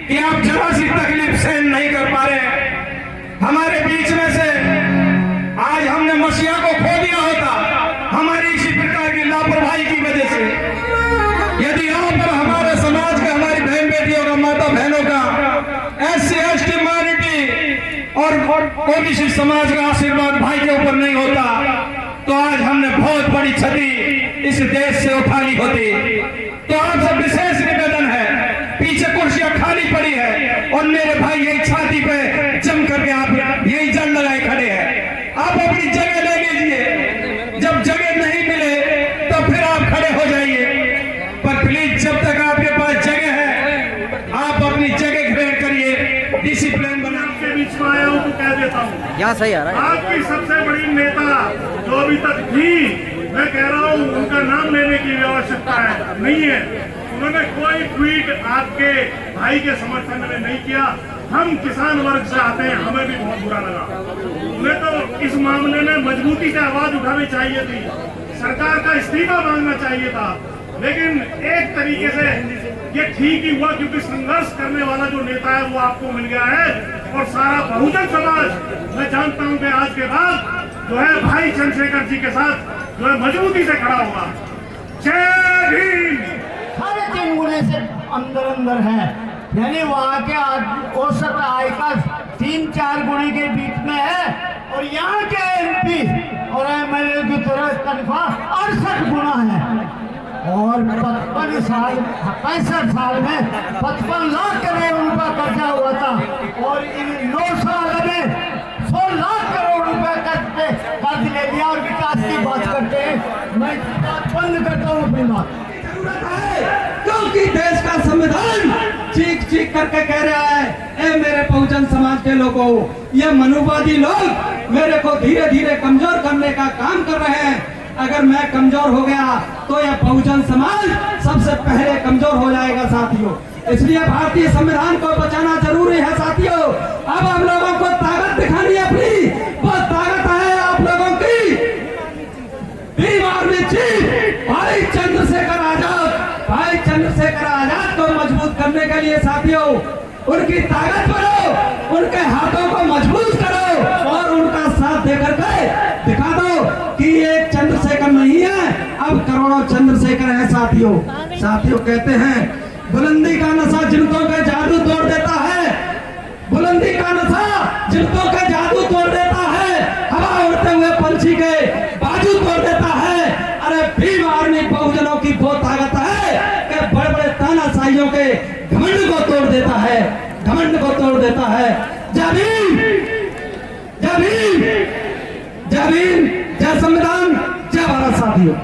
कि आप जरा सी तकलीफ सहन नहीं कर पा रहे हैं। हमारे बीच में से आज हमने मसीहा को खो दिया होता हमारी इसी प्रकार की लापरवाही की वजह से। यदि आप और हमारे समाज का, हमारी बहन बेटियों का, माता बहनों का, SC ST माइनॉरिटी और ओबीसी समाज का आशीर्वाद भाई के ऊपर नहीं होता तो आज हमने बहुत बड़ी क्षति इस देश से उठानी होती। तो आपसे विशेष निवेदन है, पीछे कुर्सियां खाली पड़ी है और मेरे भाई यही छाती पे जम करके आप यही जड़ लगाए खड़े हैं। आप अपनी जगह ले लीजिए, जब जगह नहीं मिले तो फिर आप खड़े हो जाइए, पर प्लीज जब तक आपके पास जगह है आप अपनी जगह ग्रहण करिए, डिसिप्लिन बना। के बीच में आया हूँ तो कह देता हूँ, यहाँ सही आ रहा है। आपकी सबसे बड़ी नेता जो अभी तक थी, मैं कह रहा हूँ उनका नाम लेने की आवश्यकता नहीं है। उन्होंने कोई ट्वीट आपके भाई के समर्थन में नहीं किया। हम किसान वर्ग से आते हैं, हमें भी बहुत बुरा लगा। उन्हें तो इस मामले में मजबूती से आवाज उठानी चाहिए थी, सरकार का इस्तीफा मांगना चाहिए था। लेकिन एक तरीके से ये ठीक ही हुआ क्योंकि संघर्ष करने वाला जो नेता है वो आपको मिल गया है और सारा बहुजन समाज, मैं जानता हूं कि आज के बाद जो है भाई चंद्रशेखर जी के साथ जो है मजबूती से खड़ा होगा। जय भीम। 3.5 गुने से अंदर है, यानी वहाँ के औसत आय का 3-4 गुने के बीच में है और यहाँ के MP और MLA की तरह तनख्वाह 68 गुना है और 65 साल में 55 लाख करोड़ रुपया कर्जा हुआ था और इन 9 साल में 100 लाख करोड़ रुपया कर्ज ले लिया और विकास की बात करते हैं। मैं बंद करता हूँ अपनी बात। क्योंकि देश का संविधान चीख चीख करके कह रहा है, ए मेरे बहुजन समाज के लोगों, ये मनुवादी लोग मेरे को धीरे धीरे कमजोर करने का काम कर रहे हैं। अगर मैं कमजोर हो गया तो यह बहुजन समाज सबसे पहले कमजोर हो जाएगा साथियों। इसलिए भारतीय संविधान को बचाना जरूरी है साथियों। अब हम लोगों को ताकत दिखानी है अपनी, वो ताकत है आप लोगों की भीम आर्मी चीफ भाई चंद्रशेखर आजाद। भाई चंद्रशेखर आजाद को मजबूत करने के लिए साथियों उनकी ताकत बढ़ो, उनके हाथों को मजबूत करो और उनका साथ देकर के दिखा दो कि एक चंद्रशेखर नहीं है, अब करोड़ों चंद्रशेखर है साथियों। साथियों कहते हैं बुलंदी का नशा जिनको के जादू तोड़ देता है, बुलंदी का नशा जिनको के जादू तोड़ देता है, हवा उड़ते हुए पंछी के बाजू तोड़ देता है। अरे भीम आर्मी बहुजनों की वो ताकत है कि बड़े बड़े तानाशाहियों के घमंड को तोड़ देता है, घमंड को तोड़ देता है। जय भीम, जय भीम, जय भीम, जय संविधान, जय भारत साथियों।